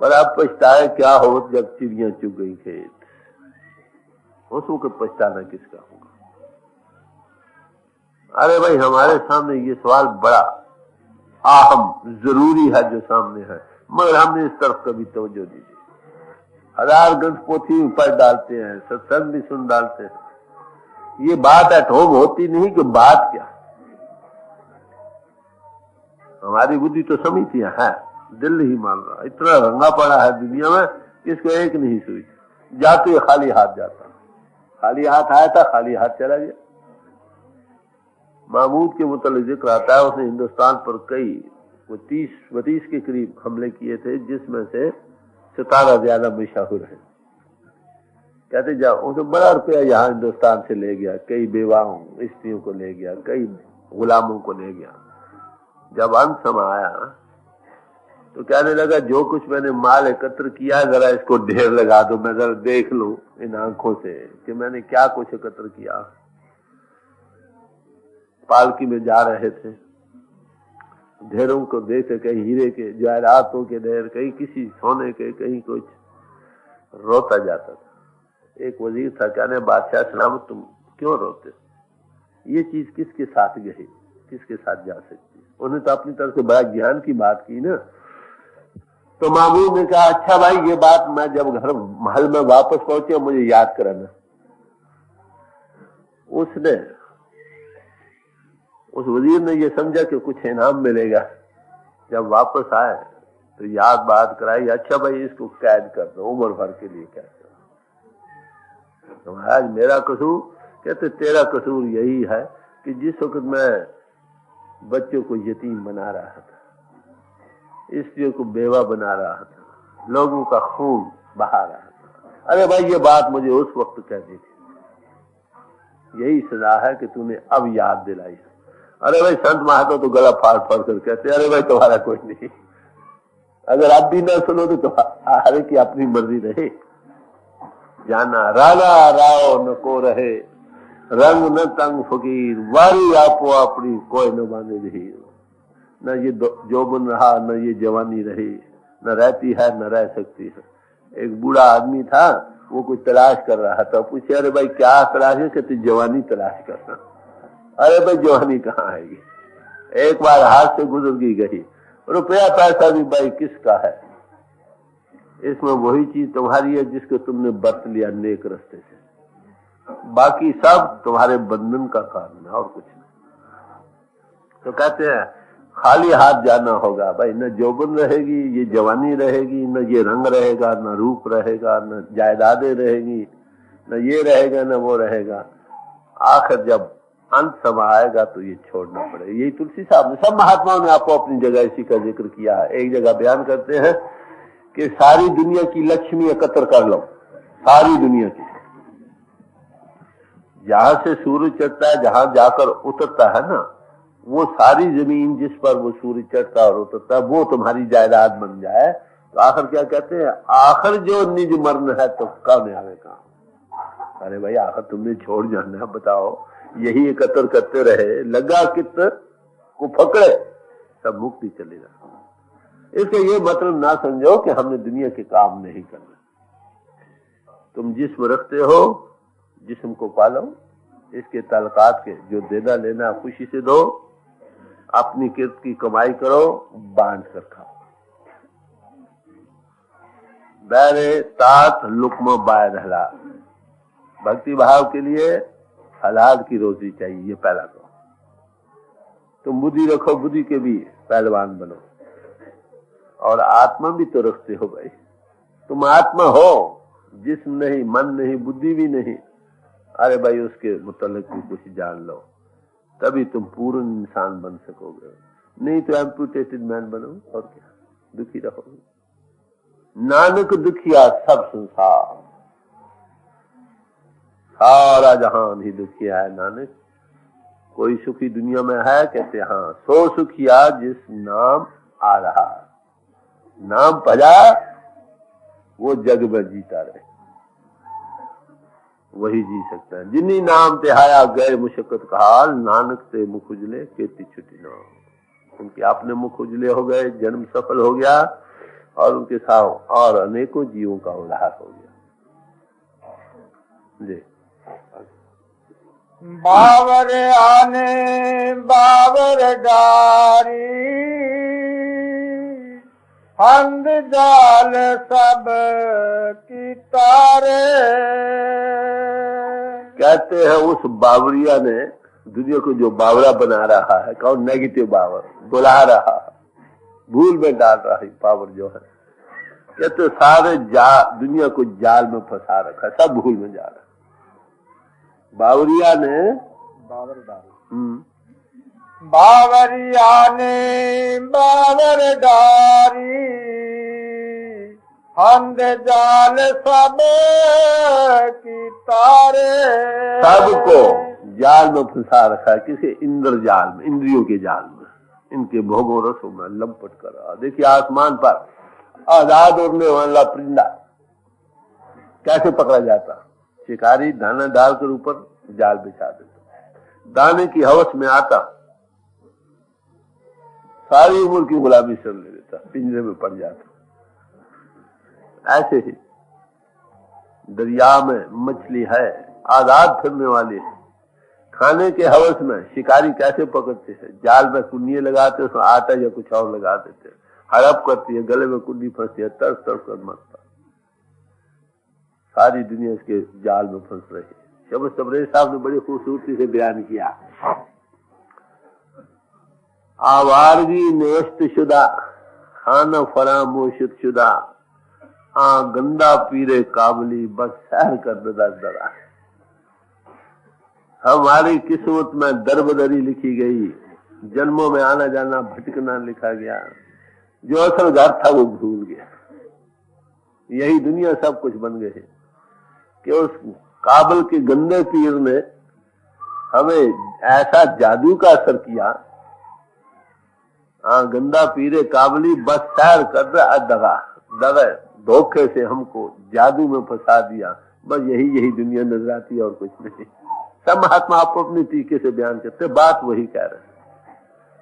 Speaker 1: पर अब पछताए क्या हो जब चिड़ियां चुग गई खेत। उस वक्त पछताना किसका होगा? अरे भाई हमारे सामने ये सवाल बड़ा अहम जरूरी है जो सामने है, मगर हमने इस तरफ कभी तवज्जो नहीं दी। 1000 ग्रंथ पोथी पढ़ डालते हैं, सत्संग भी सुन डालते हैं, ये बात एट होम होती नहीं कि बात क्या। हमारी बुद्धि तो समितियां है, दिल ही मान रहा। इतना रंगा पड़ा है दुनिया में, इसको एक नहीं सुई। जाते खाली हाथ जाता, खाली हाथ आया था, खाली हाथ चला गया। महमूद के मुतालिक जिक्र आता है, उसने हिंदुस्तान पर कई 30-32 के करीब हमले किए थे, जिसमें से 17 ज्यादा मशहूर है। कहते जाओ, उसे बड़ा रुपया यहाँ हिंदुस्तान से ले गया, कई बेवाओं स्त्रियों को ले गया, कई गुलामों को ले गया। जब अंत समय आया तो कहने लगा, जो कुछ मैंने माल एकत्र किया जरा इसको ढेर लगा दो, मैं जरा देख लूं इन आंखों से कि मैंने क्या कुछ एकत्र किया। पालकी में जा रहे थे, ढेरों को देखे, कहीं हीरे के जवाहरातों के ढेर, कहीं किसी सोने के, कहीं कुछ। रोता जाता था। एक वजीर था, कहने बादशाह सलामत तुम क्यों रोते? ये चीज किसके साथ गई, किसके साथ जा सकती? उन्हें तो अपनी तरफ से बड़ा ज्ञान की बात की ना। तो मामूद ने कहा, अच्छा भाई ये बात मैं जब घर महल में वापस पहुंचे मुझे याद कराना। उसने, उस वजीर ने ये समझा कि कुछ इनाम मिलेगा। जब वापस आए तो याद बात कराई, अच्छा भाई इसको कैद कर दो, उम्र भर के लिए कैद कर दो। तो महाराज मेरा कसूर? कहते तेरा कसूर यही है कि जिस वक्त मैं बच्चों को यतीम बना रहा था, स्त्रियों को बेवा बना रहा था, लोगों का खून बहा रहा था, अरे भाई ये बात मुझे उस वक्त कह दी थी, यही सजा है कि तूने अब याद दिलाई। अरे भाई संत महात्मा तो गला फाड़ फाड़ कर कहते, अरे भाई तुम्हारा कोई नहीं, अगर आप भी ना सुनो तो तुम्हारे की अपनी मर्जी रहे। जाना राना राव न को रहे, रंग न तंग फकीर, वारी आपो अपनी कोई न बांधे रही। न ये जोबन रहा, न ये जवानी रही, न रहती है न रह सकती है। एक बूढ़ा आदमी था, वो कुछ तलाश कर रहा था, पूछे अरे भाई क्या तलाश है? कहते जवानी तलाश करना। अरे भाई जवानी कहाँ आएगी, एक बार हाथ से गुजर गई, रुपया पैसा भी भाई किसका है, इसमें वही चीज तुम्हारी है जिसको तुमने बरत लिया नेक रास्ते से, बाकी सब तुम्हारे बंधन का कारण है और कुछ नहीं। तो कहते हैं खाली हाथ जाना होगा भाई, न जौबन रहेगी, ये जवानी रहेगी, न ये रंग रहेगा, न रूप रहेगा, न जायदादें रहेगी, न ये रहेगा न वो रहेगा। आखिर जब अंत समय आएगा तो ये छोड़ना पड़ेगा। यही तुलसी साहब ने, सब महात्माओं ने आपको अपनी जगह इसी का जिक्र किया है। एक जगह बयान करते हैं कि सारी दुनिया की लक्ष्मी एकत्र कर लो, सारी दुनिया की, जहां से सूर्य चढ़ता है, जहां जाकर उतरता है ना, वो सारी जमीन जिस पर वो सूर्य चढ़ता और उतरता है वो तुम्हारी जायदाद बन जाए। तो आखिर क्या कहते हैं, आखिर जो निज मरण है तो कब आवे काम। अरे भाई आखिर तुमने छोड़ जाना है, बताओ, यही एकत्र करते रहे, लगा कित को पकड़े सब मुक्ति चलेगा। इसका ये मतलब ना समझो कि हमने दुनिया के काम नहीं करना। तुम जिस्म रखते हो, जिस्म को पालो, इसके ताल्लुकात के जो देना लेना खुशी से दो, अपनी किरत की कमाई करो, बांट कर खाओ। बैरे तात लुक्म बाय रहला, भक्ति भाव के लिए हलाल की रोजी चाहिए, ये पहला करो। तुम बुद्धि रखो, बुद्धि के भी पहलवान बनो, और आत्मा भी तो रखते हो भाई। तुम आत्मा हो, जिस्म नहीं, मन नहीं, बुद्धि भी नहीं, अरे भाई उसके मुतल्लिक भी कुछ जान लो, तभी तुम पूर्ण इंसान बन सकोगे। नहीं तो एम्पुटेटेड मैन बनो और क्या, दुखी रहोगे। नानक दुखिया सब संसार, सारा जहान ही दुखिया है नानक। कोई सुखी दुनिया में है? कहते हाँ, सो सुखिया जिस नाम आ रहा, नाम भजा वो जग में जीता रहे, वही जी सकता है। जिन्हीं नाम तिहाया गए मुशक्कत का हाल, नानक से मुख उजले खेती छुटी नाम। उनके अपने मुख उजले हो गए, जन्म सफल हो गया, और उनके साथ और अनेकों जीवों का उल्लास हो गया। जी
Speaker 2: बावर आने बावर डारी, फंद जाल सब की तारे।
Speaker 1: कहते हैं उस बावरिया ने दुनिया को जो बावरा बना रहा है, कौन? नेगेटिव बावर, बुला रहा है, भूल में डाल रहा है पावर जो है। कहते सारे दुनिया को जाल में फंसा रखा, सब भूल में जा रहा है। बावरिया ने
Speaker 2: बावर डारी, बावरिया ने बावर डारी, फंद जाल सब की तारे।
Speaker 1: सबको जाल में फंसा रखा है, किसी इंद्र जाल में, इंद्रियों के जाल में, इनके भोगों रसों में लंपट कर रहा। देखिए आसमान पर आजाद उड़ने वाला परिंदा कैसे पकड़ा जाता। शिकारी दाना डालकर ऊपर जाल बिछा देता, दाने की हवस में आता, सारी उम्र की गुलामी कर ले देता, पिंजरे में पड़ जाता। ऐसे ही दरिया में मछली है, आजाद फिरने वाली है, खाने के हवस में शिकारी कैसे पकड़ते हैं, जाल में कुंडियां लगाते हैं, उसमें आटा या कुछ और लगा देते हैं, हड़प करती है, गले में कुंडी फंसती है, तरस तरस कर मरता। सारी दुनिया इसके जाल में फंस रही है। शब्द तबरेज़ साहब ने बड़ी खूबसूरती से बयान किया। आवारगी नेस्त शुदा खाना फरामोशत शुदा गंदा पीरे काबली बस सैर कर दरा। हमारी किस्मत में दरबदरी लिखी गई, जन्मों में आना जाना भटकना लिखा गया, जो असल घर था वो भूल गया। यही दुनिया सब कुछ बन गए कि उस काबल के गंदे पीर ने हमें ऐसा जादू का असर किया। गंदा पीरे काबली बस सैर कर दगा दगा, धोखे से हमको जादू में फंसा दिया। बस यही दुनिया नजर आती है और कुछ नहीं। सब महात्मा आपको अपने तरीके से बयान करते, बात वही कह रहे हैं।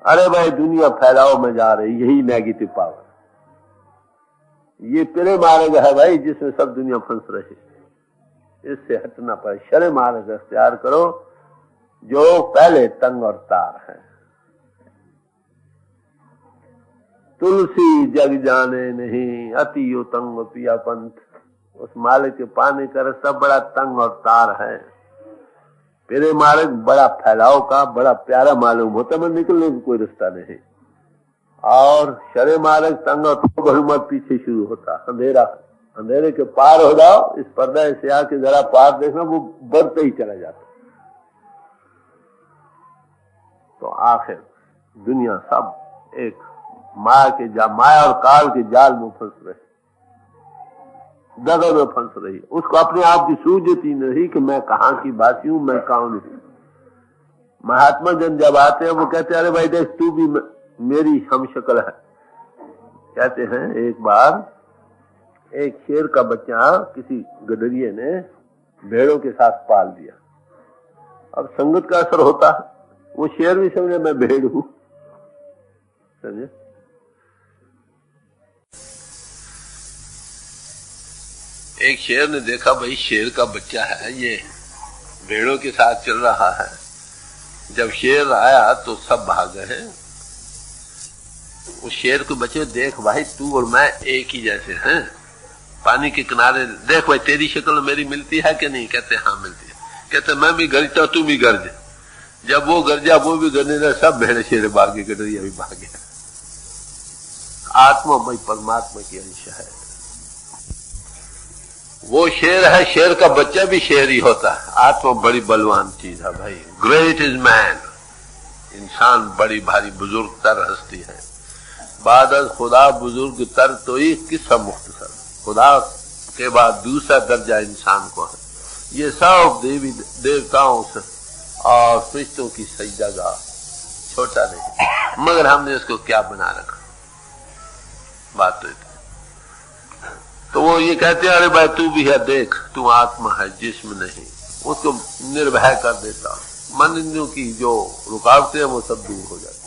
Speaker 1: अरे भाई दुनिया फैलाव में जा रही, यही नेगेटिव पावर, ये पिरे मार्ग है भाई जिसमें सब दुनिया फंस रही। इससे हटना पड़े, शरे मार्ग अख्तियार करो जो पहले तंग और तार है। तुलसी जग जाने नहीं अति तंग पिया पंथ, उस मालिक के पाने का रास्ता बड़ा तंग और तार है। मेरे मार्ग बड़ा फैलाव का बड़ा प्यारा मालूम होता, मैं निकलने का कोई रास्ता नहीं। और शरे मार्ग तंग और बहुमत पीछे शुरू होता, अंधेरा, अंधेरे के पार हो जाओ, इस पर्दा से आके जरा पार देखना, वो बढ़ते ही चला जाता। तो आखिर दुनिया सब एक माया और काल के जाल में फंस रहे, दगा में फंस रही। उसको अपने आप की सूझती नहीं कि मैं कहाँ की बासी हूं, मैं कौन हूं। महात्मा जन जब आते हैं वो कहते हैं अरे भाई देख तू भी मेरी हम शक्ल है। कहते हैं एक बार एक शेर का बच्चा किसी गडरिये ने भेड़ों के साथ पाल दिया। अब संगत का असर होता है, वो शेर भी समझे मैं भेड़ हूं, समझे। एक शेर ने देखा भाई शेर का बच्चा है, ये भेड़ों के साथ चल रहा है। जब शेर आया तो सब भाग गए। उस शेर के बच्चे देख भाई तू और मैं एक ही जैसे हैं, पानी के किनारे देख भाई तेरी शक्ल मेरी मिलती है कि नहीं। कहते हाँ मिलती है। कहते मैं भी गरजता तू भी गरज। जब वो गरजा वो भी गरजने लगा, सब भेड़े शेर भागे, गडरिया भी भागे। आत्मा भाई परमात्मा की अंश है। वो शेर है, शेर का बच्चा भी शेर ही होता है। आत्मा बड़ी बलवान चीज है भाई। ग्रेट इज मैन, इंसान बड़ी भारी बुजुर्ग तर हस्ती है। बाद खुदा बुजुर्ग तर तो ही किस्सा मुख्तसर, खुदा के बाद दूसरा दर्जा इंसान को है। ये सब देवी देवताओं से और फरिश्तों की सजदागाह, छोटा नहीं। मगर हमने इसको क्या बना रखा, बात तो वो ये कहते हैं अरे भाई तू भी है, देख तू आत्मा है जिस्म नहीं। उसको निर्भय कर देता, मन इंद्रियों की जो रुकावटें हैं वो सब दूर हो जाती।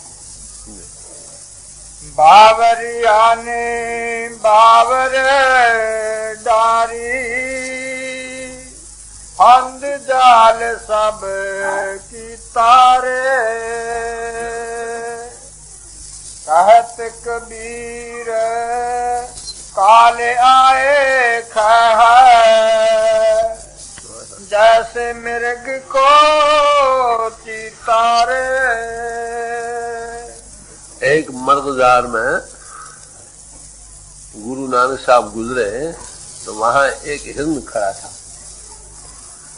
Speaker 2: बावरियाने बावर डारी फंद जाल सब की तारे। कहत कबीर काले आए खह जैसे मृग को चितारे।
Speaker 1: एक मर्गजार में गुरु नानक साहब गुजरे तो वहां एक हिरन खड़ा था।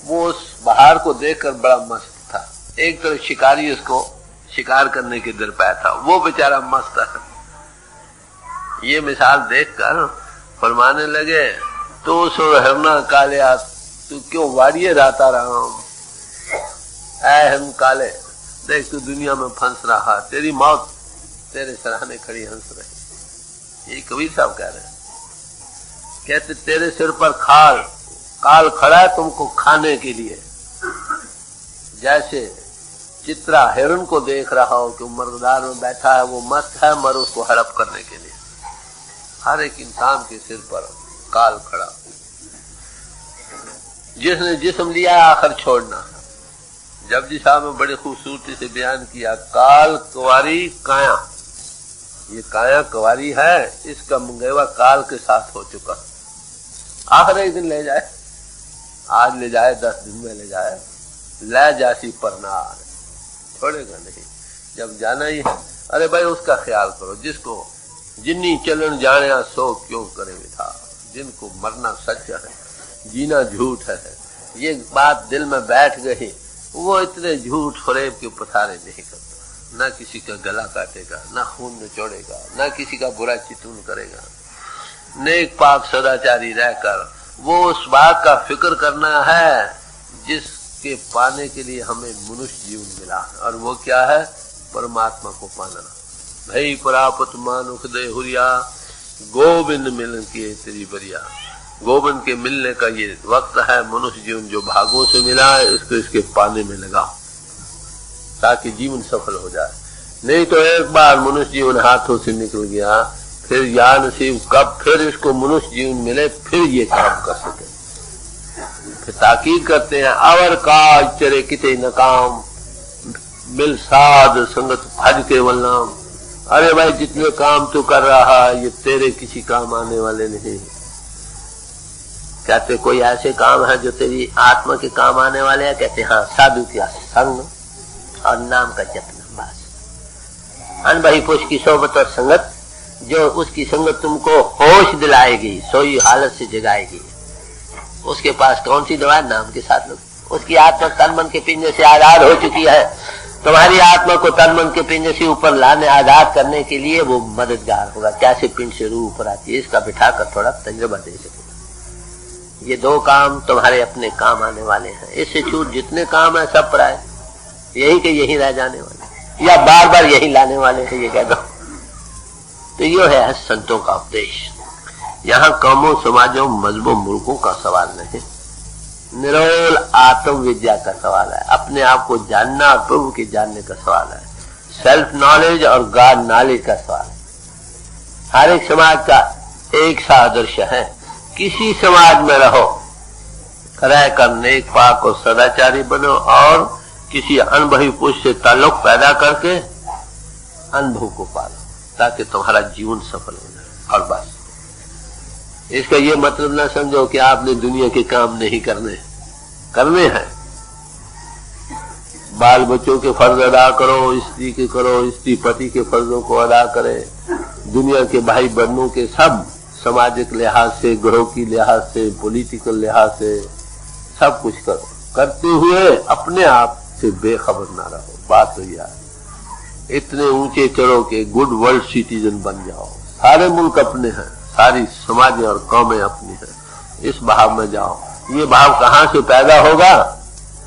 Speaker 1: वो उस बहार को देखकर बड़ा मस्त था। एक तरफ शिकारी उसको शिकार करने के दर पे था, वो बेचारा मस्त है। ये मिसाल देखकर फरमाने लगे तो सो हिरना काले तू क्यों वाड़िए राता रहा। ऐ हिरन काले देख तू दुनिया में फंस रहा, तेरी मौत तेरे सराहने खड़ी हंस रही। ये कबीर साहब कह रहे हैं। कहते तेरे सिर पर काल खड़ा है तुमको खाने के लिए। जैसे चित्रा हिरन को देख रहा हो कि मर्दार में बैठा है, वो मस्त है, मर उसको हड़प करने के लिए। हर एक इंसान के सिर पर काल खड़ा। जिसने जिस्म लिया आखिर छोड़ना। जपजी साहब ने बड़ी खूबसूरती से बयान किया, काल कुंवारी काया, ये काया कुंवारी है, इसका मंगेवा काल के साथ हो चुका, आखिर एक दिन ले जाए। आज ले जाए 10 दिन में ले जाए, ले जासी परनार, छोड़ेगा नहीं। जब जाना ही है, अरे भाई उसका ख्याल करो। जिसको जिन्नी चलन जाने सो क्यों करे विधा, जिनको मरना सच है, जीना झूठ है, ये बात दिल में बैठ गई, वो इतने झूठ फरेब के पथारे नहीं करता। ना किसी का गला काटेगा, ना खून निचोड़ेगा, ना किसी का बुरा चितून करेगा। नेक पाक सदाचारी रहकर वो उस बात का फिक्र करना है जिसके पाने के लिए हमें मनुष्य जीवन मिला, और वो क्या है? परमात्मा को पाना। भई परापत मानुख दे हुरिया, गोविंद मिलन की तेरी बरिया। गोविंद के मिलने का ये वक्त है। मनुष्य जीवन जो भागों से मिला है, इसको इसके पाने में लगाओ ताकि जीवन सफल हो जाए। नहीं तो एक बार मनुष्य जीवन हाथों से निकल गया, फिर या नसीब कब फिर इसको मनुष्य जीवन मिले, फिर ये काम कर सके। फिर ताकीद करते हैं, अवर काज चरे किते न काम, मिल साध संगत भज केवल नाम। अरे भाई जितने काम तू कर रहा है ये तेरे किसी काम आने वाले नहीं। कहते कोई ऐसे काम है जो तेरी आत्मा के काम आने वाले हैं? कहते हाँ, साधु का संग और नाम का जपना, बस। अनबही पुरुष की सोबत और संगत, जो उसकी संगत तुमको होश दिलाएगी, सोई हालत से जगाएगी। उसके पास कौन सी दवा? नाम के साथ लोग। उसकी आत्मा तन मन के पिंजरे से आजाद हो चुकी है। तुम्हारी आत्मा को तन मन के पिंजरे से ऊपर लाने, आजाद करने के लिए वो मददगार होगा। कैसे पिंड से रूह ऊपर आती है, इसका बिठाकर थोड़ा तजुर्बा दे सकेगा। ये 2 काम तुम्हारे अपने काम आने वाले हैं। इससे छूट जितने काम है सब पराए, यही के यही रह जाने वाले, या बार बार यही लाने वाले हैं, ये कह दो। तो ये है संतों का उपदेश। यहाँ कौमों, समाजों, मजहबों, मुल्कों का सवाल नहीं, निरोल आत्म विद्या का सवाल है। अपने आप को जानना और प्रभु के जानने का सवाल है। सेल्फ नॉलेज और गॉड नॉलेज का सवाल है। हर एक समाज का एक सा आदर्श है। किसी समाज में रहो, रहकर नेक पाक और सदाचारी बनो, और किसी अनुभवी पुरुष से ताल्लुक पैदा करके अनुभव को पालो, ताकि तुम्हारा जीवन सफल हो जाए। और बस, इसका ये मतलब ना समझो कि आपने दुनिया के काम नहीं करने हैं। बाल बच्चों के फर्ज अदा करो, स्त्री के करो, स्त्री पति के फर्जों को अदा करे, दुनिया के भाई बहनों के सब सामाजिक लिहाज से, ग्रह की लिहाज से, पॉलिटिकल लिहाज से सब कुछ करो। करते हुए अपने आप से बेखबर ना रहो। बात तो यार, इतने ऊंचे चढ़ो के गुड वर्ल्ड सिटीजन बन जाओ। सारे मुल्क अपने हैं, सारी समाज और कौमें अपनी हैं। इस भाव में जाओ। ये भाव कहाँ से पैदा होगा?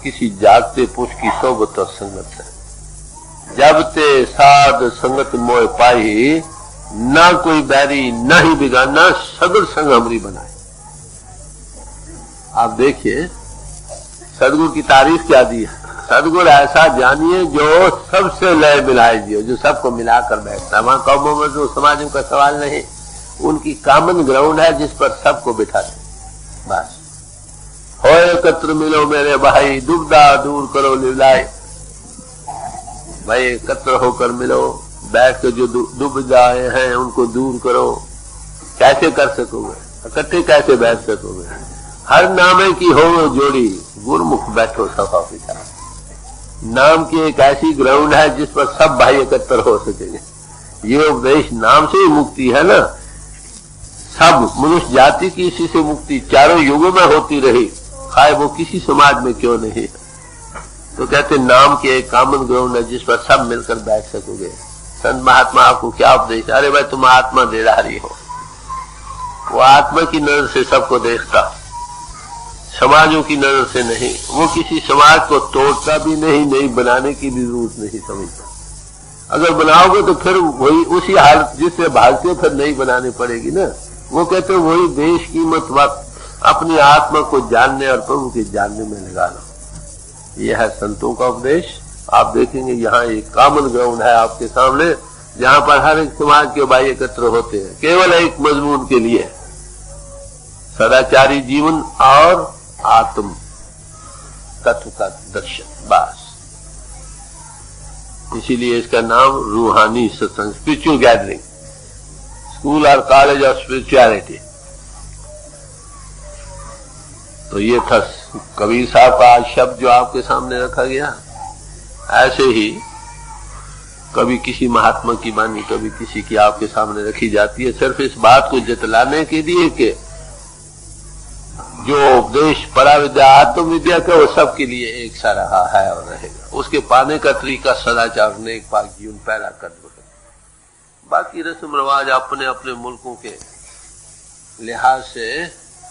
Speaker 1: किसी जागते पुरुष की सोबत और संगत से। जब ते साध संगत मोह पाई, ना कोई बैरी ना ही बिगाना, सगुर संग हमरी बनाए। आप देखिए सदगुरु की तारीफ क्या दी है। सदगुरु ऐसा जानिए जो सबसे लय मिलाए दियो, जो सबको मिलाकर बैठता है। वहां कौमों में जो समाजों का सवाल नहीं, उनकी कॉमन ग्राउंड है जिस पर सबको बिठाते। बस, हो एकत्र मिलो मेरे भाई, दुविधा दूर करो लिवलाए। भाई एकत्र होकर मिलो, बैठ कर जो दुविधाएं हैं उनको दूर करो। कैसे कर सकोगे? इकट्ठे कैसे बैठ सकोगे? हर नामे की हो जोड़ी, गुरमुख बैठो सभा पिता। नाम की एक ऐसी ग्राउंड है जिस पर सब भाई एकत्र हो सकेंगे। ये उपदेश नाम से ही मुक्ति है ना। सब मनुष्य जाति की इसी से मुक्ति चारों युगों में होती रही, खाए वो किसी समाज में क्यों नहीं। तो कहते नाम की एक कॉमन ग्राउंड है जिस पर सब मिलकर बैठ सकोगे। संत महात्मा आपको क्या उपदेश? अरे भाई तुम आत्मा देधारी हो। वो आत्मा की नजर से सबको देखता, समाजों की नजर से नहीं। वो किसी समाज को तोड़ता भी नहीं, नहीं बनाने की भी जरूरत नहीं समझता। अगर बनाओगे तो फिर वही उसी हालत जिससे भागते फिर नहीं बनानी पड़ेगी ना। वो कहते वही देश कीमत वक्त अपनी आत्मा को जानने और प्रभु के जानने में लगा लो। यह है संतों का उपदेश। आप देखेंगे यहाँ एक कॉमन ग्राउंड है आपके सामने, जहाँ पर हर एक समाज के भाई एकत्र होते हैं केवल एक मजमून के लिए, सदाचारी जीवन और आत्म तत्व का दर्शन। बस इसीलिए इसका नाम रूहानी सत्संग, स्पिरिचुअल गैदरिंग, स्कूल और कॉलेज ऑफ स्पिरिचुअलिटी। तो ये था कबीर साहब का आज शब्द जो आपके सामने रखा गया। ऐसे ही कभी किसी महात्मा की वाणी, कभी किसी की आपके सामने रखी जाती है, सिर्फ इस बात को जतलाने के लिए कि जो उपदेश पराविद्या आत्म विद्या का वो सबके लिए एक सा रहा है और रहेगा। उसके पाने का तरीका सदाचार, नेक, पाक जीवन, पहला कदम है। बाकी रस्म रिवाज अपने अपने मुल्कों के लिहाज से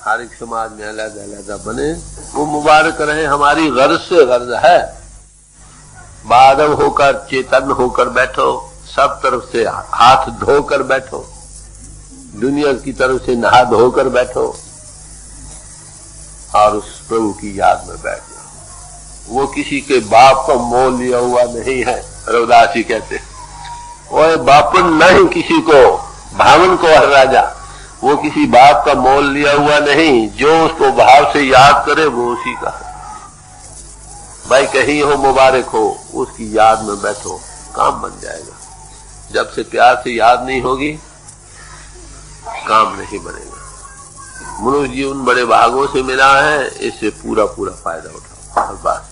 Speaker 1: हर एक समाज में अलग अलग बने, वो मुबारक रहे। हमारी गर्ज से गर्ज है, बादल होकर चेतन होकर बैठो, सब तरफ से हाथ धोकर बैठो, दुनिया की तरफ से नहा धोकर बैठो और उस प्रभु की याद में बैठ जाओ। वो किसी के बाप का मोल लिया हुआ नहीं है। रविदास जी कहते वो बापन नहीं किसी को, भावन को हर राजा, वो किसी बाप का मोल लिया हुआ नहीं, जो उसको भाव से याद करे वो उसी का है। भाई कहीं हो मुबारक हो, उसकी याद में बैठो, काम बन जाएगा। जब से प्यार से याद नहीं होगी काम नहीं बनेगा। मनुष्य जीवन बड़े भागों से मिला है, इससे पूरा पूरा फायदा उठाओ। हर बात